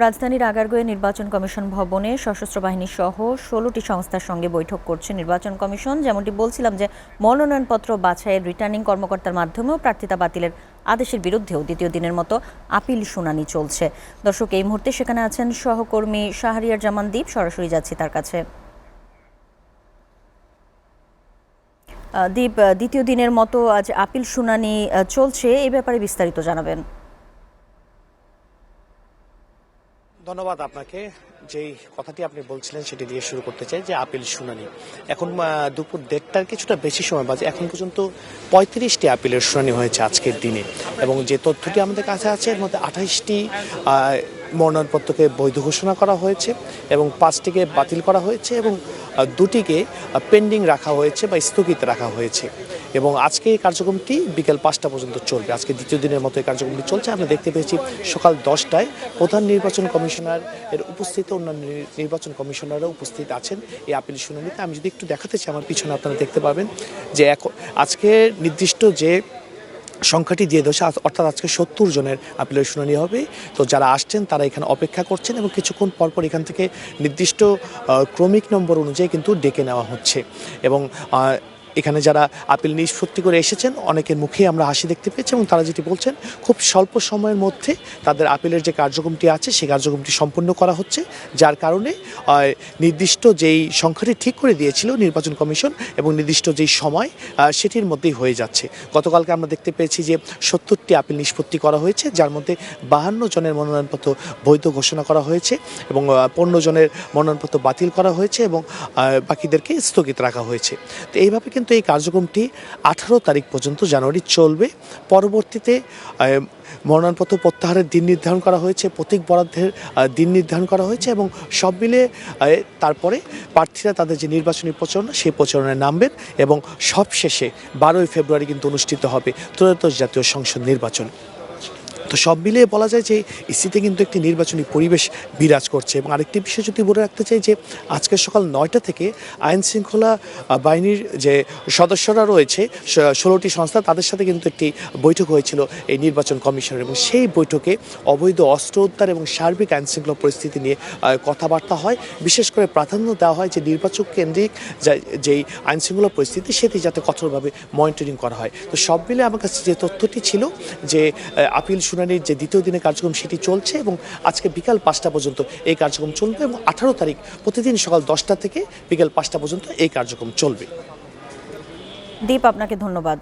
রাজধানীর আগারগাঁওয়ে নির্বাচন কমিশন ভবনে সশস্ত্র বাহিনী সহ ১৬টি সংস্থার সঙ্গে বৈঠক করছে নির্বাচন কমিশন। যেমনটি বলছিলাম যে মনোনয়নপত্র বাছাইয়ের রিটার্নিং কর্মকর্তার মাধ্যমেও প্রার্থিতা বাতিলের আদেশের বিরুদ্ধেও দ্বিতীয় দিনের মতো আপিল শুনানি চলছে। দর্শক, এই মুহূর্তে সেখানে আছেন সহকর্মী শাহরিয়ার জামান দ্বীপ। সরাসরি যাচ্ছি তার কাছে। দ্বীপ, দ্বিতীয় দিনের মতো আজ আপিল শুনানি চলছে, এই ব্যাপারে বিস্তারিত জানাবেন। ধন্যবাদ আপনাকে। যেই কথাটি আপনি বলছিলেন সেটি দিয়ে শুরু করতে চাই যে আপিল শুনানি এখন দুপুর 1:30টার কিছুটা বেশি সময় বাজে। এখন পর্যন্ত 35টি আপিলের শুনানি হয়েছে আজকের দিনে, এবং যে তথ্যটি আমাদের কাছে আছে এর মধ্যে 28টি মনোনয়নপত্রকে বৈধ ঘোষণা করা হয়েছে এবং 5টিকে বাতিল করা হয়েছে এবং 2টিকে পেন্ডিং রাখা হয়েছে বা স্থগিত রাখা হয়েছে। এবং আজকে এই কার্যক্রমটি বিকেল 5টা পর্যন্ত চলবে। আজকে দ্বিতীয় দিনের মতো এই কার্যক্রমটি চলছে। আমরা দেখতে পেয়েছি সকাল 10টায় প্রধান নির্বাচন কমিশনার এর উপস্থিত অন্যান্য নির্বাচন কমিশনাররা উপস্থিত আছেন এই আপিল শুনানিতে। আমি যদি একটু দেখাতে চাই, আমার পিছনে আপনারা দেখতে পাবেন যে আজকে নির্দিষ্ট যে সংখ্যাটি দিয়ে দেওয়া, অর্থাৎ আজকে 70 জনের আপিলের শুনানি হবে। তো যারা আসছেন তারা এখানে অপেক্ষা করছেন এবং কিছুক্ষণ পরপর এখান থেকে নির্দিষ্ট ক্রমিক নম্বর অনুযায়ী কিন্তু ডেকে নেওয়া হচ্ছে। এবং এখানে যারা আপিল নিষ্পত্তি করে এসেছেন অনেকের মুখেই আমরা হাসি দেখতে পেয়েছি এবং তারা যেটি বলছেন খুব স্বল্প সময়ের মধ্যে তাদের আপিলের যে কার্যক্রমটি আছে সেই কার্যক্রমটি সম্পন্ন করা হচ্ছে, যার কারণে নির্দিষ্ট যেই সংখ্যাটি ঠিক করে দিয়েছিল নির্বাচন কমিশন এবং নির্দিষ্ট যেই সময় সেটির মধ্যেই হয়ে যাচ্ছে। গতকালকে আমরা দেখতে পেয়েছি যে 70টি আপিল নিষ্পত্তি করা হয়েছে, যার মধ্যে 52 জনের মনোনয়নপত্র বৈধ ঘোষণা করা হয়েছে এবং 15 জনের মনোনয়নপত্র বাতিল করা হয়েছে এবং বাকিদেরকে স্থগিত রাখা হয়েছে। তো এইভাবে কিন্তু এই কার্যক্রমটি 18 তারিখ পর্যন্ত জানুয়ারি চলবে। পরবর্তীতে মনোনয়নপত্র প্রত্যাহারের দিন নির্ধারণ করা হয়েছে, প্রতীক বরাদ্দের দিন নির্ধারণ করা হয়েছে এবং সব মিলে তারপরে প্রার্থীরা তাদের যে নির্বাচনী প্রচারণা সেই প্রচারণায় নামবেন এবং সবশেষে 12ই ফেব্রুয়ারি কিন্তু অনুষ্ঠিত হবে ত্রয়োদশ জাতীয় সংসদ নির্বাচন। তো সব মিলিয়ে বলা যায় যে ইসিতে কিন্তু একটি নির্বাচনী পরিবেশ বিরাজ করছে। এবং আরেকটি বিষয় যদি বলে রাখতে চাই যে আজকে সকাল 9টা থেকে আইন শৃঙ্খলা বাহিনীর যে সদস্যরা রয়েছে 16টি সংস্থা, তাদের সাথে কিন্তু একটি বৈঠক হয়েছিল এই নির্বাচন কমিশনের, এবং সেই বৈঠকে অবৈধ অস্ত্র উদ্ধার এবং সার্বিক আইন শৃঙ্খলা পরিস্থিতি নিয়ে কথাবার্তা হয়। বিশেষ করে প্রাধান্য দেওয়া হয় যে নির্বাচন কেন্দ্রিক যেই আইন শৃঙ্খলা পরিস্থিতি সেটি যাতে কঠোরভাবে মনিটরিং করা হয়। তো সব মিলে আমার কাছে যে তথ্যটি ছিল যে আপিল শুনানির যে দ্বিতীয় দিনের কার্যক্রম সেটি চলছে এবং আজকে বিকাল 5টা পর্যন্ত এই কার্যক্রম চলবে এবং 18 তারিখ প্রতিদিন সকাল 10টা থেকে বিকাল 5টা পর্যন্ত এই কার্যক্রম চলবে। দীপ, আপনাকে ধন্যবাদ।